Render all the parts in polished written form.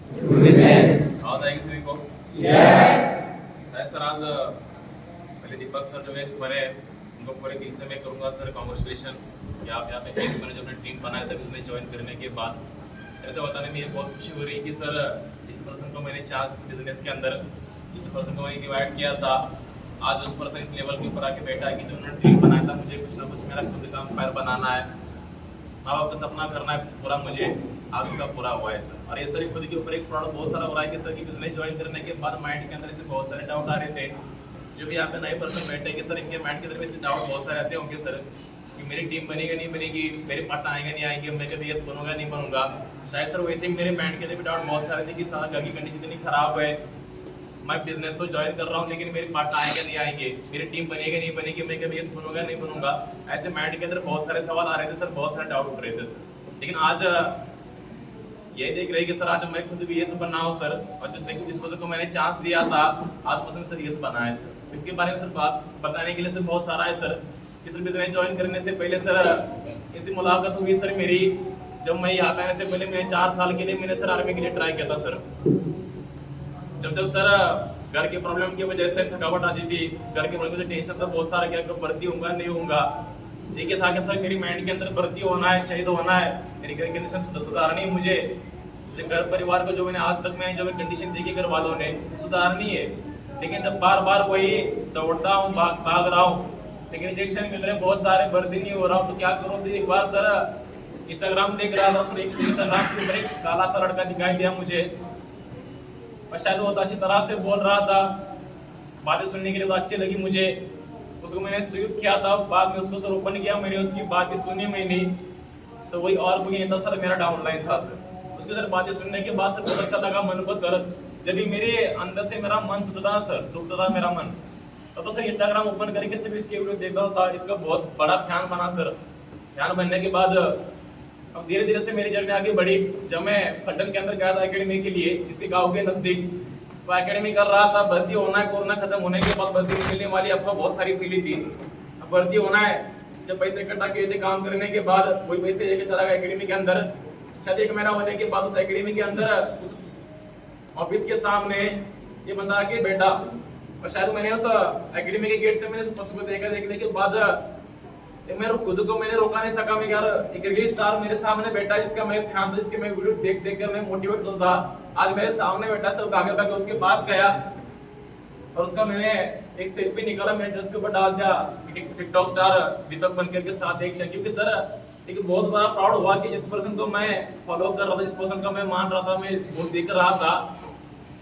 Witness. आवाज आएगी सभी को? Yes. शायद सर आज पहले दीपक सर जो है इस बने उनको पूरे दिल से मैं करूँगा सर कॉन्ग्रेचुलेशन कि आप यहाँ पे केस मैनेजमेंट टीम बनाया था बिजनेस ज्वाइन करने के बाद। ऐसे बताने में ये बहुत खुशी हो रही है कि सर इस पर्सन को मैंने चांस बिजनेस के अंदर इस पर्सन को मैंने डिवाइड किया था। आज उस पर्सन इस लेवल के ऊपर आके बैठा है कि जो उन्होंने ड्रीम बनाया था मुझे कुछ ना कुछ मेरा खुद का एम्पायर बनाना है, माँ बाप का सपना करना है पूरा, मुझे आज का पूरा हुआ है सर। और ये सर खुद के ऊपर एक प्राउड बहुत सारा हो रहा है कि सर की बिजनेस ज्वाइन करने के बाद माइंड के अंदर से बहुत सारे डाउट आ रहे थे। जो भी यहाँ पे नए पर्सन बैठे कि सर इनके माइंड के अंदर में डाउट बहुत सारे आते होंगे सर कि मेरी टीम बनेगी नहीं बनेगी, मेरे पार्टनर आएंगे नहीं आएंगे, मैं कभी यस बनूंगा नहीं बनूंगा। शायद सर वैसे ही मेरे माइंड के अंदर भी डाउट बहुत सारे थे कि सारा घर की कंडीशन इतनी खराब है, मैं बिजनेस तो ज्वाइन कर रहा हूँ लेकिन मेरे पार्टनर आएंगे नहीं आएंगे, मेरी टीम बनेगी नहीं बनेगी, मैं कभी यस बनूंगा नहीं बनूंगा। ऐसे माइंड के अंदर बहुत सारे सवाल आ रहे थे सर, बहुत सारे डाउट उठ रहे थे सर। लेकिन आज ये देख रहे कि सर आज मैं खुद भी यस बना हूँ सर, और जिस वजह को मैंने चांस दिया था आज पसंद सर यस बना है सर। इसके बारे में सर बात बताने के लिए सर बहुत सारा है सर। इस बिजनेस ज्वाइन करने से पहले सर इसी मुलाकात हुई सर मेरी, जब मैं यहाँ पे आने से पहले मैंने 4 साल के लिए मैंने सर आर्मी के लिए ट्राई किया था सर। जब सर घर के प्रॉब्लम की वजह से थकावट आती थी, घर के प्रॉब्लम से टेंशन था बहुत सारा कि भर्ती होऊंगा नहीं होऊंगा। एक था कि सर मेरी माइंड के अंदर भर्ती होना है, शहीद होना है, मेरी घर की कंडीशन सुधारनी है, मुझे घर परिवार को जो मैंने आज तक मैंने जो कंडीशन देखी घर वालों ने सुधारनी है। लेकिन जब बार बार वही दौड़ता हूँ भाग रहा हूँ लेकिन रिजेक्शन मिल रहे हैं बहुत सारे, भर्ती नहीं हो रहा हूँ, तो क्या करूँ। तो एक बार सर इंस्टाग्राम देख रहा था, उसमें इंस्टाग्राम के ऊपर एक काला सा लड़का दिखाई दिया मुझे, और शायद वो अच्छी तरह से बोल रहा था, बातें सुनने के लिए तो अच्छी लगी मुझे। उसको मैंने स्वीप किया था, बाद में उसको सर ओपन किया, मैंने उसकी बातें सुनी मैंने। तो वही और कोई नहीं था सर, मेरा डाउनलाइन था सर। उसके सर बातें सुनने के बाद सर बहुत अच्छा लगा मन को सर। जब भी मेरे अंदर से मेरा मन टूटता सर, टूटता था मेरा मन, तो सर इंस्टाग्राम ओपन करके सिर्फ इसकी वीडियो देखता हूँ सर। इसका बहुत बड़ा फैन बना सर। फैन बनने के बाद अब धीरे धीरे से मेरी जर्नी आगे बढ़ी। जब मैं पटन के अंदर गया था एकेडमी के लिए, इसके गांव के नजदीक, तो एकेडमी कर रहा था, भर्ती होना है, कोरोना खत्म होने के बाद भर्ती निकलने वाली अफवाह बहुत सारी फैली थी। अब भर्ती होना है, जब पैसे इकट्ठा किए थे काम करने के बाद, वही पैसे लेके चला गया एकेडमी के अंदर। शायद 1 महीना होने के बाद उस एकेडमी के अंदर उस ऑफिस के सामने ये बंदा आके बैठा, और शायद मैंने उस एकेडमी के गेट से मैंने उसको देखा। देखने के बाद मैं खुद को मैंने रोका नहीं सका। मैं यार एक रील स्टार मेरे सामने बैठा, जिसका मैं फैन था, जिसके मैं वीडियो देख देख कर मैं मोटिवेट होता था। आज मेरे सामने बैठा सर, आगे तक उसके पास गया और उसका मैंने एक सेल्फी निकाला, मैंने ड्रेस के ऊपर डाल दिया, टिकटॉक स्टार दीपक बनकर के साथ एक शक। क्योंकि सर एक बहुत बड़ा प्राउड हुआ कि जिस पर्सन को मैं फॉलो कर रहा था, जिस पर्सन का मैं मान रहा था, मैं वो देख रहा था,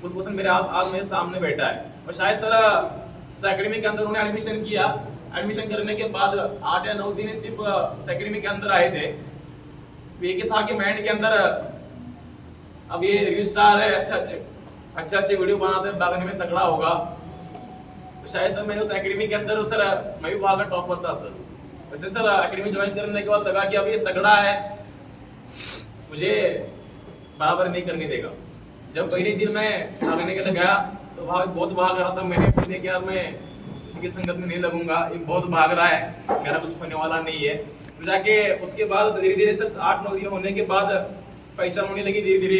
उस पर्सन मेरे आज मेरे सामने बैठा है। और शायद सर एकेडमी के अंदर उन्होंने एडमिशन किया। एडमिशन करने के बाद 8 या 9 दिन सिर्फ एकेडमी के अंदर आए थे। ये था कि माइंड के अंदर अब ये रील स्टार है, अच्छे वीडियो बनाते हैं, भागने में तगड़ा होगा। तो शायद सर मैंने उस एकेडमी के अंदर सर मैं भी वहां का टॉपर था सर। वैसे सर एकेडमी ज्वाइन करने के बाद लगा कि अब ये तगड़ा है, मुझे बराबर नहीं करने देगा। जब पहले दिन मैं भागने के लिए गया तो बहुत भाग रहा था। मैंने पूछने कि यार मैं इसकी संगत में नहीं लगूंगा, ये बहुत भाग रहा है, मेरा कुछ होने वाला नहीं है। तो जाके उसके बाद धीरे धीरे सर 8-9 दिन होने के बाद पहचान होने लगी धीरे धीरे।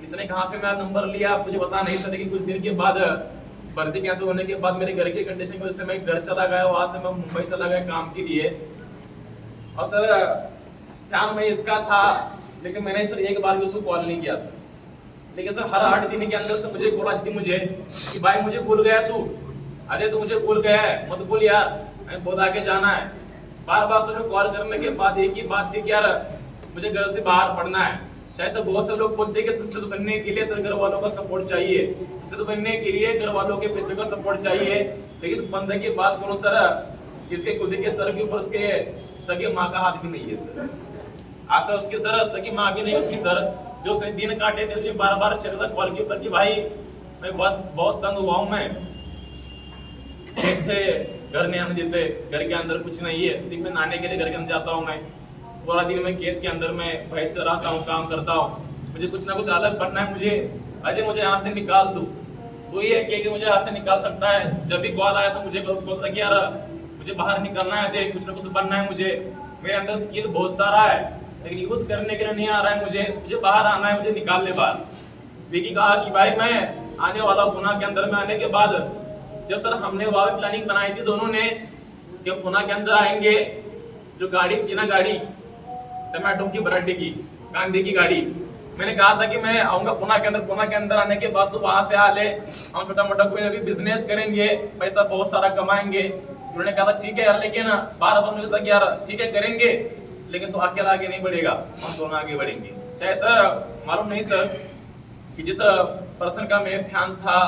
इसने कहाँ से मेरा नंबर लिया मुझे पता नहीं था, लेकिन कुछ देर के बाद भर्ती कैसे होने के बाद मेरे घर के कंडीशन की वजह से मैं घर चला गया, वहां से मैं मुंबई चला गया काम के लिए। और सर ध्यान में इसका था, लेकिन मैंने सर एक बार भी उसको कॉल नहीं किया सर। लेकिन सर हर 8 दिन के अंदर से मुझे कॉल आती थी मुझे कि भाई मुझे भूल गया तू, अजय तू मुझे भूल गया है, मत भूल यार, मैं बहुत आगे जाना है। बार बार सर कॉल करने के बाद एक ही बात थी कि यार मुझे घर से बाहर पढ़ना है। शायद सर बहुत से लोग बोलते हैं कि सक्सेस बनने के लिए सर घर वालों का सपोर्ट चाहिए, सक्सेस बनने के लिए घर वालों के पैसे का सपोर्ट चाहिए। लेकिन इस बंदे की बात करो सर, इसके खुद के सर के ऊपर उसके सगे माँ का हाथ भी नहीं है सर। आज सर उसकी सर सगी माँ भी नहीं उसकी सर, जो दिन काटे थे मुझे बार बार शेयर कॉल के ऊपर कि भाई मैं बहुत तंग हुआ हूँ, मैं खेत से घर नहीं आने देते, घर के अंदर कुछ नहीं है, सिर्फ मैं नहाने के लिए घर के अंदर जाता हूँ। मैं पूरा दिन मैं खेत के अंदर मैं भैंस चराता हूँ, काम करता हूँ, मुझे कुछ ना कुछ अलग बनना है। मुझे अजय मुझे यहाँ से निकाल दो, तो ये है कि मुझे यहाँ से निकाल सकता है। जब भी कॉल आया तो मुझे बोलता कि यार मुझे बाहर निकलना है अजय, कुछ ना कुछ बनना है मुझे, मेरे अंदर स्किल बहुत सारा है लेकिन यूज करने के लिए नहीं आ रहा है मुझे बाहर आना है, मुझे निकाल ले बाहर। विकी कहा कि भाई मैं आने वाला हूं पुणे के अंदर में। आने के बाद जब सर हमने वहां प्लानिंग बनाई थी दोनों ने कि पुणे के अंदर आएंगे, जो गाड़ी थी ना, गाड़ी टमाटो की बराडे की, गांधी की गाड़ी, मैंने कहा था कि मैं आऊंगा पुणे के अंदर। पुणे के अंदर आने के बाद तो वहां से आ ले, हम छोटा मोटा कोई ना कोई बिजनेस करेंगे, पैसा बहुत सारा कमाएंगे। उन्होंने कहा था ठीक है यार, लेकिन बार बार मुझे था कि यार ठीक है करेंगे, लेकिन तो अकेला आगे नहीं बढ़ेगा, हम दोनों आगे बढ़ेंगे। शायद सर मालूम नहीं सर कि जिस पर्सन का मैं फैन था,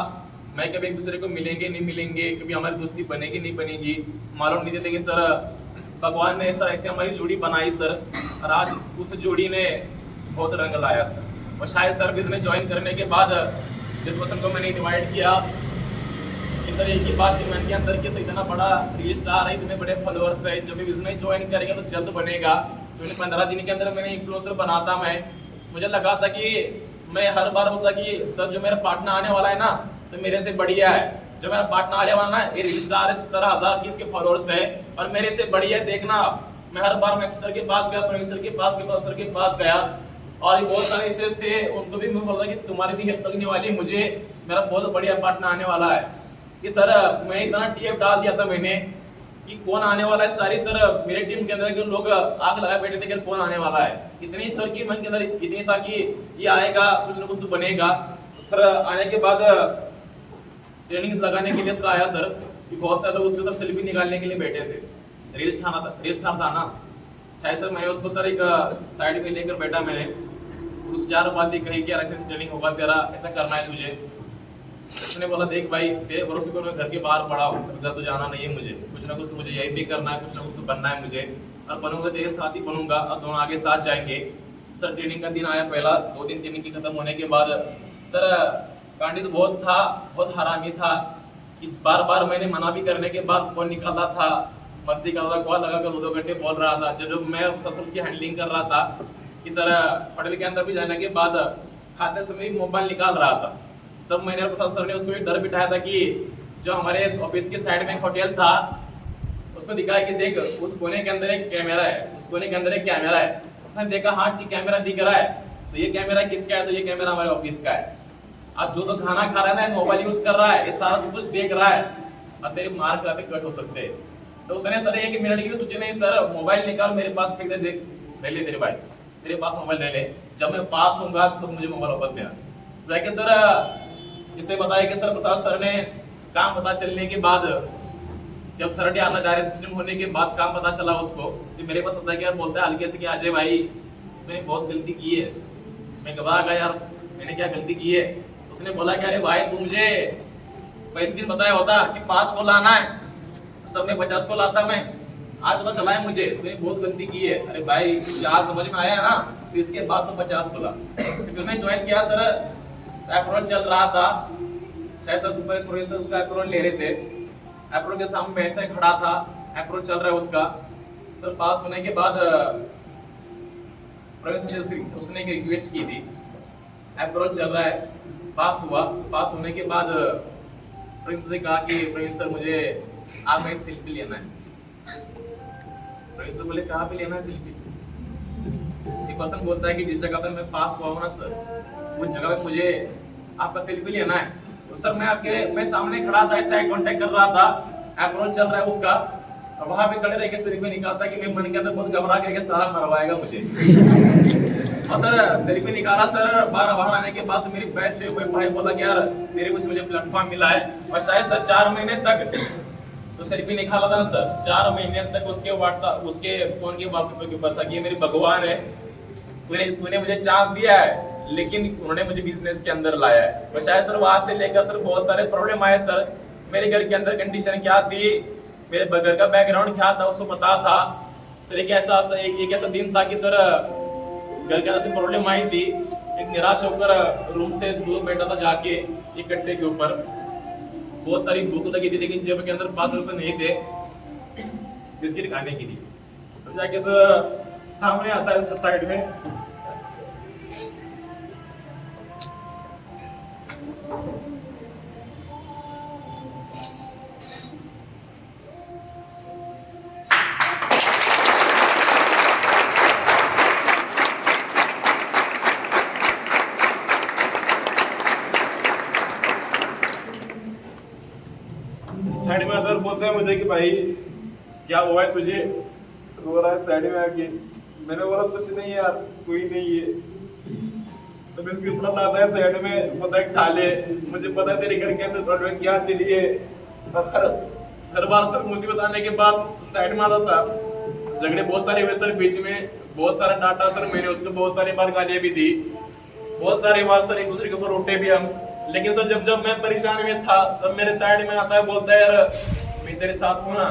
मैं कभी एक दूसरे को मिलेंगे नहीं मिलेंगे, कभी हमारी दोस्ती बनेगी नहीं बनेगी, मालूम नहीं देते कि सर भगवान ने ऐसा ऐसे हमारी जोड़ी बनाई सर, और आज उस जोड़ी ने बहुत रंग लाया सर। और शायद सर बिजनेस ज्वाइन करने के बाद जिस पर्सन को मैंने इन्वाइट किया कि सर एक ही बात कि मन के अंदर के इतना बड़ा रील स्टार है, इतने बड़े फॉलोअर्स है, जब भी बिजनेस ज्वाइन करेगा तो जल्द बनेगा। तो 15 दिन के अंदर मैंने इन्फ्लुएंसर बनाता मैं, मुझे लगा था कि मैं हर बार बोलता कि सर जो मेरा पार्टनर आने वाला है ना तो मेरे से बढ़िया है, जो मेरा पार्टनर आने वाला ना ये रील स्टार है, 17,000 की इसके फॉलोअर्स है और मेरे से बढ़िया है, देखना। मैं हर बार मैक्स सर के पास गया, प्रवीण सर के पास गया, सर के पास गया, और बहुत सारे ऐसे थे, उनको भी मैं बोलता कि तुम्हारी भी हेल्प लगने वाली है, मुझे मेरा बहुत बढ़िया पार्टनर आने वाला है। कि सर मैं इतना टीएफ डाल दिया था मैंने कि कौन आने वाला है, सारी सर मेरे टीम के अंदर के लोग आग लगाए बैठे थे कि कौन आने वाला है। इतनी सर की मन के अंदर इतनी था कि ये आएगा, कुछ ना कुछ बनेगा। सर आने के बाद ट्रेनिंग लगाने के लिए सर आया सर, कि बहुत सारे लोग उसके साथ सेल्फी निकालने के लिए बैठे थे, रील स्टार था ना शायद सर। मैंने उसको सर एक साइड में लेकर बैठा, मैंने उस 4 बातें कही कि ऐसे ट्रेनिंग होगा तेरा, ऐसा करना है तुझे। उसने बोला देख भाई तेरे भरोसे पर मैं घर के बाहर पड़ा हूँ, उधर तो जाना नहीं है मुझे, कुछ ना कुछ तो मुझे यही भी करना है, कुछ ना कुछ तो बनना है मुझे, और बनूंगा तेरे साथ ही बनूंगा, और दोनों आगे साथ जाएंगे। सर ट्रेनिंग का दिन आया पहला, 2 दिन ट्रेनिंग की खत्म होने के बाद सर कांडिस बहुत था, बहुत हरामी था कि बार बार मैंने मना भी करने के बाद फोन निकालता था, मस्ती करता था, कॉल लगाकर 2-2 घंटे बोल रहा था। जब मैं सर उसकी हैंडलिंग कर रहा था कि सर होटल के अंदर भी जाने के बाद खाते समय मोबाइल निकाल रहा था, तब मैंने सर ने उसको एक डर बिठाया था कि जो हमारे ऑफिस के साइड में एक होटल था उसमें दिखाया कि देख उस कोने के अंदर एक कैमरा है, उस कोने के अंदर एक कैमरा है। उसने देखा हाँ कि कैमरा दिख रहा है, तो ये कैमरा किसका है, तो ये कैमरा हमारे ऑफिस का है। अब जो तो खाना खा रहा है ना, मोबाइल यूज कर रहा है, ये सारा सब कुछ देख रहा है, और तेरे मार्क काफी कट हो सकते हैं। तो उसने सर 1 मिनट की भी सोचे नहीं, सर मोबाइल निकाल मेरे पास फेंक दे, देख ले ले तेरे भाई, तेरे पास मोबाइल ले ले, जब मैं पास होऊंगा तो मुझे मोबाइल वापस देना। जाके सर इसे बताया कि सर प्रसाद सर ने काम पता चलने के बाद, जब थर्ड डे आता डायरेक्ट सिस्टम होने के बाद काम पता चला उसको कि मेरे पास आता है, क्या बोलता है हल्के से कि अजय भाई मैंने बहुत गलती की है। मैं घबरा गया यार, मैंने क्या गलती की है। उसने बोला कि अरे भाई तू मुझे पहले दिन बताया होता कि 5 को लाना है, सब में 50 को लाता मैं, आज पता चला है मुझे तूने बहुत गलती की है। अरे भाई जहाँ समझ में आया ना, तो इसके बाद तो 50 को ला। क्योंकि उसने ज्वाइन किया सर, अप्रोच चल रहा था, शायद सर सुपर स्टोरेज उसका अप्रोच ले रहे थे, अप्रोच के सामने ऐसे खड़ा था, अप्रोच चल रहा है उसका। सर पास होने के बाद उसने एक रिक्वेस्ट की थी, अप्रोच चल रहा है, पास हुआ। पास होने के बाद प्रिंस से कहा कि प्रिंस सर मुझे आप एक सेल्फी लेना है। प्रिंस सर बोले कहाँ पे लेना है सेल्फी। एक पर्सन बोलता है कि जिस जगह पे मैं पास हुआ हूँ ना सर, उस जगह पे मुझे आपका सेल्फी लेना है। तो सर मैं सामने खड़ा था, ऐसा कांटेक्ट कर रहा था, अप्रोच चल रहा है उसका, और वहां पे खड़े रह के सेल्फी निकालता कि मैं मन के अंदर बहुत घबरा के सारा मरवाएगा मुझे। और सर सेल्फी निकाला सर, बाहर आने के बाद मेरी बैच से कोई भाई बोला कि यार तेरे कुछ मुझे प्लेटफॉर्म मिला है। और शायद सर 4 महीने तक तो सेल्फी निकाला था ना सर, 4 महीने तक उसके व्हाट्सएप उसके फोन के वॉलपेपर के ऊपर था कि ये मेरी भगवान है, तूने मुझे चांस दिया है, लेकिन उन्होंने मुझे बिजनेस के अंदर लाया है। और शायद सर वहां से लेकर सर बहुत सारे प्रॉब्लम आए सर। मेरे घर के अंदर कंडीशन क्या थी, मेरे घर का बैकग्राउंड क्या था उसको पता था सर। एक ऐसा दिन था कि सर घर के अंदर से प्रॉब्लम आई थी, एक निराश होकर रूम से दूर बैठा था जाके एक कट्टे के ऊपर, बहुत सारी भूख लगी थी, लेकिन जेब के अंदर 5 रुपए नहीं थे बिस्किट खाने के लिए। तो जाके सर सामने आता है साइड में, बोलते हैं मुझे कि भाई क्या हुआ है तुझे, रो रहा है साइड में आके। मैंने बोला कुछ नहीं यार, कोई नहीं है। तो बिस्किट पड़ा आता है साइड में, बोलता है खा ले, मुझे पता है तेरे घर के अंदर प्रॉब्लम क्या चली है। और हर बार सर मुसीबत आने के बाद साइड में आता था। झगड़े बहुत सारे हुए सर, बीच में बहुत सारा डांटा सर मैंने उसको, बहुत सारी बार गालियां भी दी, बहुत सारी बार सर एक दूसरे के ऊपर उठे भी हम। लेकिन सर जब जब मैं परेशानी में था तब मेरे साइड में आता है, बोलता है यार मैं तेरे साथ हूं ना,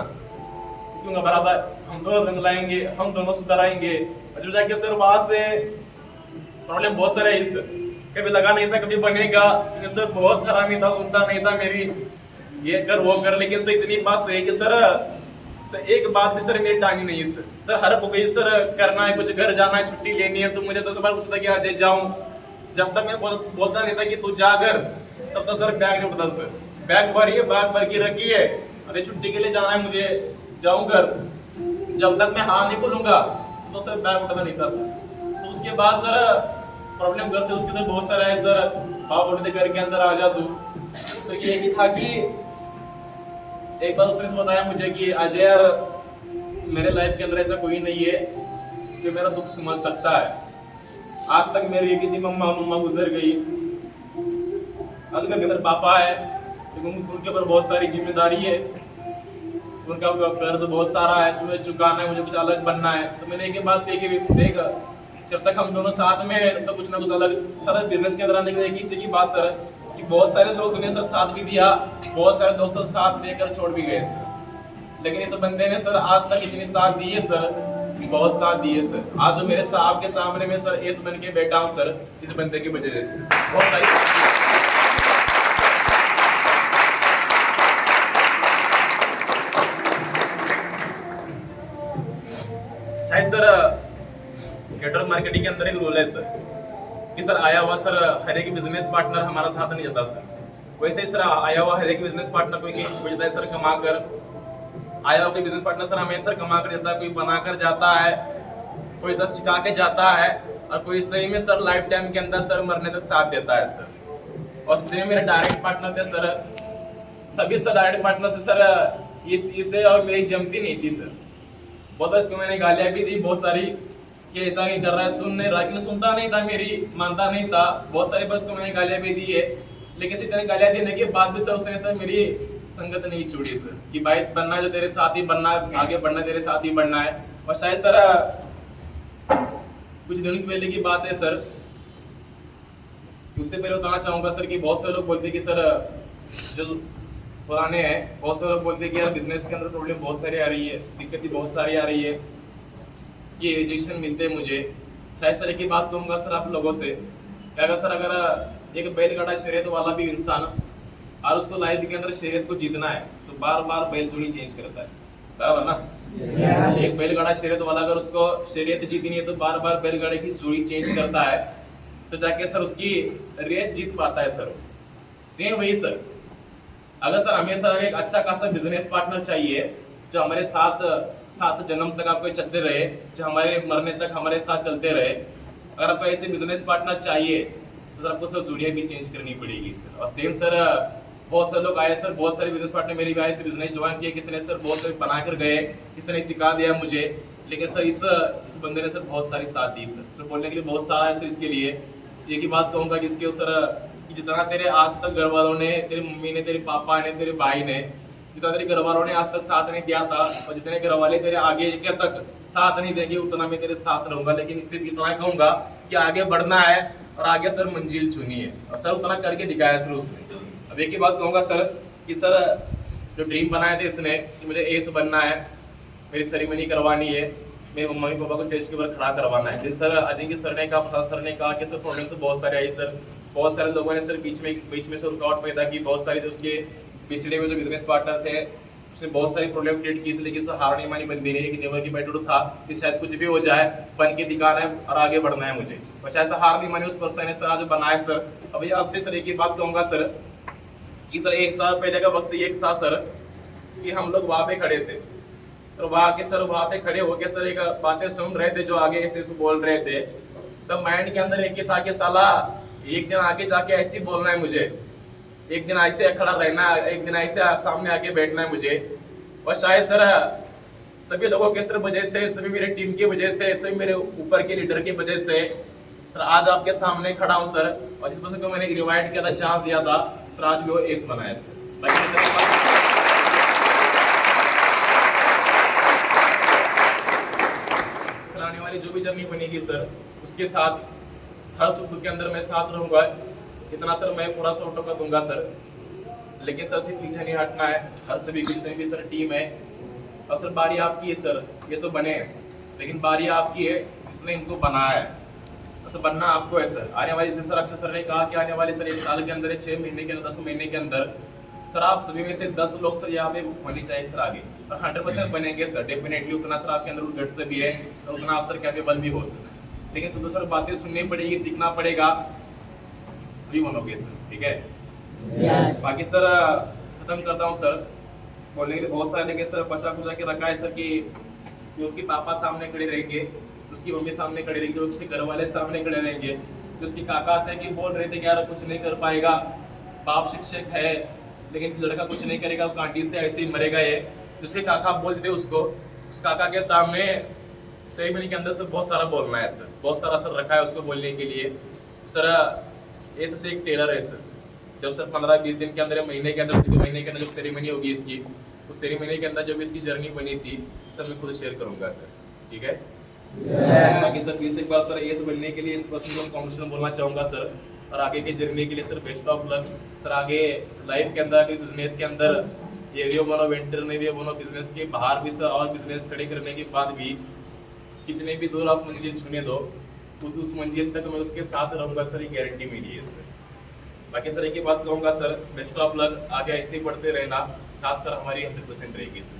क्यों घबराता है, हम दोनों रंग लाएंगे, हम दोनों सुधराएंगे। और जब जाके सर वहां से प्रॉब्लम बहुत सारे है, इस कभी लगा नहीं था कभी बनेगा, लेकिन सर बहुत सारा नहीं था, सुनता नहीं था मेरी, ये कर वो कर। लेकिन सर इतनी बात सही कि सर एक बात भी सर मेरी टांगी नहीं सर, हर कोई सर करना है, कुछ घर जाना है, छुट्टी लेनी है, तो मुझे 10 बार पूछता कि आज जाऊं। जब तक मैं बोलता नहीं था कि तू जा घर, तब तक सर बैग नहीं उठता सर, बैग भरी है, बैग भर के रखी है, अरे छुट्टी के लिए जाना है मुझे, जाऊं घर। जब तक मैं हाँ नहीं बोलूंगा तो सर बैग उठाना नहीं था सर। तो उसके बाद सर प्रॉब्लम घर से उसके सर बहुत सारा है सर, पापा बोलते थे घर के अंदर आ जा तू। तो ये ही था कि एक बार उसने बताया मुझे कि अजय यार मेरे लाइफ के अंदर ऐसा कोई नहीं है जो मेरा दुख समझ सकता है। आज तक मेरी एक ही मम्मा गुजर गई, आज घर के अंदर पापा है, उनके ऊपर बहुत सारी जिम्मेदारी है, उनका कर्ज बहुत सारा है, तुम्हें चुकाना है, मुझे कुछ अलग बनना है। तो मैंने एक बात देखी, देख जब तक हम दोनों साथ में हैं तो कुछ ना कुछ अलग सर बिजनेस के अंदर आने की इसी की बात सर कि बहुत सारे लोग ने सर साथ भी दिया, बहुत सारे लोग सर साथ देकर छोड़ भी गए सर, लेकिन इस बंदे ने सर आज तक इतनी साथ दी है सर, बहुत साथ दिए सर। आज जो मेरे साहब के सामने में सर एस बन के बैठा हूँ सर, इस बंदे की वजह से बहुत सारी शायद सर नेटवर्क मार्केटिंग के अंदर एक रूल है सर कि सर आया हुआ सर हर एक बिजनेस पार्टनर हमारा साथ नहीं जाता सर। वैसे ही सर आया हुआ हर एक बिजनेस पार्टनर कोई जाता है सर कमा कर, आया हुआ कोई बिजनेस पार्टनर सर हमें सर कमा कर जाता है, कोई बना कर जाता है, कोई सर सिखा के जाता है, और कोई सही में सर लाइफ टाइम के अंदर सर मरने तक साथ देता है सर। और जितने मेरे डायरेक्ट पार्टनर थे सर, सभी सर डायरेक्ट पार्टनर से सर इसे और मेरी जमती नहीं थी सर। बहुत बार इसको मैंने गालियां भी दी बहुत सारी कि ऐसा नहीं कर रहा है, सुन नहीं रहा, क्यों सुनता नहीं था मेरी, मानता नहीं था। बहुत सारी बार उसको मैंने गालियां भी दी है, लेकिन इसी तरह गालियां देने के बाद भी सर उसने सर मेरी संगत नहीं छोड़ी सर कि भाई बनना जो तेरे साथ ही बनना, आगे बढ़ना तेरे साथ ही बढ़ना है। और शायद सर कुछ दिनों पहले की बात है सर, उससे पहले बताना चाहूंगा सर कि बहुत सारे लोग बोलते हैं कि सर जो पुराने हैं, बहुत सारे लोग बोलते हैं कि यार बिजनेस के अंदर प्रॉब्लम बहुत सारी आ रही है, दिक्कतें बहुत सारी आ रही है, ये रिजेक्शन मिलते हैं मुझे। शायद सर एक ही बात कहूंगा सर आप लोगों से कि अगर एक बैलगाड़ा शरीयत वाला भी इंसान और उसको लाइफ के अंदर शरीयत को जीतना है तो बार बार बैलजोड़ी चेंज करता है, बराबर ना। एक बैलगाड़ा शरीयत वाला अगर उसको शरीयत जीतनी है तो बार बार बैलगाड़े की जोड़ी चेंज करता है, तो जाके सर उसकी रेस जीत पाता है सर। सेम वही सर, अगर सर हमेशा एक अच्छा खासा बिजनेस पार्टनर चाहिए जो हमारे साथ जन्म तक आपको चलते रहे, जो हमारे मरने तक हमारे साथ चलते रहे, अगर आपको ऐसे बिजनेस पार्टनर चाहिए तो सर आपको सर जोड़ियां भी चेंज करनी पड़ेगी सर। और सेम सर बहुत सारे लोग आए सर, बहुत सारे बिजनेस पार्टनर मेरे भी आए सर, बिजनेस ज्वाइन किए, किसी ने सर बहुत सारे बना कर गए, किसी ने सिखा दिया मुझे, लेकिन सर इस बंदे ने सर बहुत सारी साथ दी सर बोलने के लिए बहुत सारा है सर। इसके लिए एक ही बात कहूँगा कि इसके सर कि जितना तेरे आज तक घर वालों ने, तेरी मम्मी ने, तेरे पापा ने, तेरे भाई ने, जितना तेरे घर वालों ने आज तक साथ नहीं दिया था, और जितने घर वाले तेरे आगे क्या तक साथ नहीं देंगे उतना मैं तेरे साथ रहूंगा। लेकिन इससे इतना कहूंगा कि आगे बढ़ना है और आगे सर मंजिल चुनी है, और सर उतना करके दिखाया सर उसने। अब एक ही बात कहूंगा सर कि सर जो ड्रीम बनाए थे इसने कि मुझे एस बनना है, मेरी सेरेमनी करवानी है, मेरे मम्मी पापा को स्टेज के ऊपर खड़ा करवाना है। सर अजय की सर ने कहा, प्रसाद सर ने कहा कि सर प्रॉब्लम तो बहुत सारे आई सर, बहुत सारे लोगों ने सर बीच में से रुकावट पैदा की, बहुत सारे जो उसके पिछड़े हुए जो बिजनेस पार्टनर थे उसने बहुत सारी प्रॉब्लम क्रिएट की, लेकिन सर हार नहीं मानी बंदी ने, कि नेवर की एटीट्यूड था कि शायद कुछ भी हो जाए, बन के दिखाना है और आगे बढ़ना है मुझे, और शायद सर हार नहीं मानी उस पर्सन ने सर आज बनाया सर। अभी आपसे सर एक ही बात कहूंगा सर कि सर 1 साल पहले का वक्त ये था सर कि हम लोग वहां पे खड़े थे, तो वहां पे खड़े होके सर एक बातें सुन रहे थे जो आगे ऐसे बोल रहे थे, तब माइंड के अंदर एक ही था कि साला एक दिन आगे जाके ऐसे ही बोलना है मुझे, एक दिन ऐसे खड़ा रहना है, एक दिन ऐसे सामने आके बैठना है मुझे, और शायद सर सभी लोगों के सर वजह से, सभी मेरे टीम की वजह से, सभी मेरे ऊपर के लीडर की वजह से सर आज आपके सामने खड़ा हूं सर। और जिस पर्सन को मैंने इनवाइट किया था, चांस दिया था सर, आज भी वो एस बना है सर। सर आने वाली जो भी जर्नी बनेगी सर, उसके साथ हर सुख दुख के अंदर मैं साथ रहूंगा। इतना सर मैं पूरा 100% दूंगा सर। लेकिन सर सिर्फ पीछे नहीं हटना है। हर सभी जितने भी सर टीम है, और सर बारी आपकी है सर, ये तो बने, लेकिन बारी आपकी है जिसने इनको बनाया है। अच्छा बनना आपको है सर। आने वाली सर अक्षय सर ने कहा कि आने वाले सर 1 साल के अंदर, 6 महीने के अंदर, 10 महीने के अंदर सर आप सभी में से 10 लोग सर यहाँ पे होनी चाहिए सर आगे, और 100% बनेंगे सर डेफिनेटली। उतना सर आपके अंदर गट्स भी है और उतना आप सर कैपेबल भी हो सर। लेकिन सब सर बातें सुननी पड़ेगी, सीखना पड़ेगा, सभी बनोगे सर, ठीक है। बाकी सर खत्म करता हूँ सर। बोलने के लिए बहुत सारे, लेकिन सर बचा कुचा के रखा है सर कि उसके पापा सामने खड़े रहेंगे, उसकी मम्मी सामने खड़े रहेंगे, उसके घर वाले सामने खड़े रहेंगे। जो उसके काका थे कि बोल रहे थे कि यार कुछ नहीं कर पाएगा, बाप शिक्षक है लेकिन लड़का कुछ नहीं करेगा, कांटी से ऐसे ही मरेगा ये। उसके काका बोलते थे उसको, उस काका के सामने सेरेमनी के अंदर सर बहुत सारा बोलना है सर, बहुत सारा सर रखा है उसको बोलने के लिए सर। ये तो सर एक टेलर है सर। जब सर 15-20 दिन के अंदर, महीने के अंदर, 2 महीने के अंदर जब सेरेमनी होगी इसकी, उस सेरेमनी के अंदर जब इसकी जर्नी बनी थी सर, मैं खुद शेयर करूंगा सर, ठीक है। बाकी सर प्लीज एक बार सर एस बनने के लिए इस पर्सन को कॉन्ग्रेचुलेशन बोलना चाहूंगा सर। और आगे की जर्नी के लिए sir best of luck sir. आगे लाइफ के अंदर, बिजनेस के अंदर, एरियो बनो, वेंटर नहीं बनो, बिजनेस के बाहर भी सर, और बिजनेस खड़े करने के बाद भी कितने भी दूर आप मंजिल छूने दो, तो उस मंजिल तक मैं उसके साथ रहूंगा सर, ये गारंटी मेरी है सर। बाकी सर एक ही बात कहूँगा सर, बेस्ट ऑफ लक। आगे ऐसे ही बढ़ते रहना, साथ सर हमारी 100% रहेगी सर।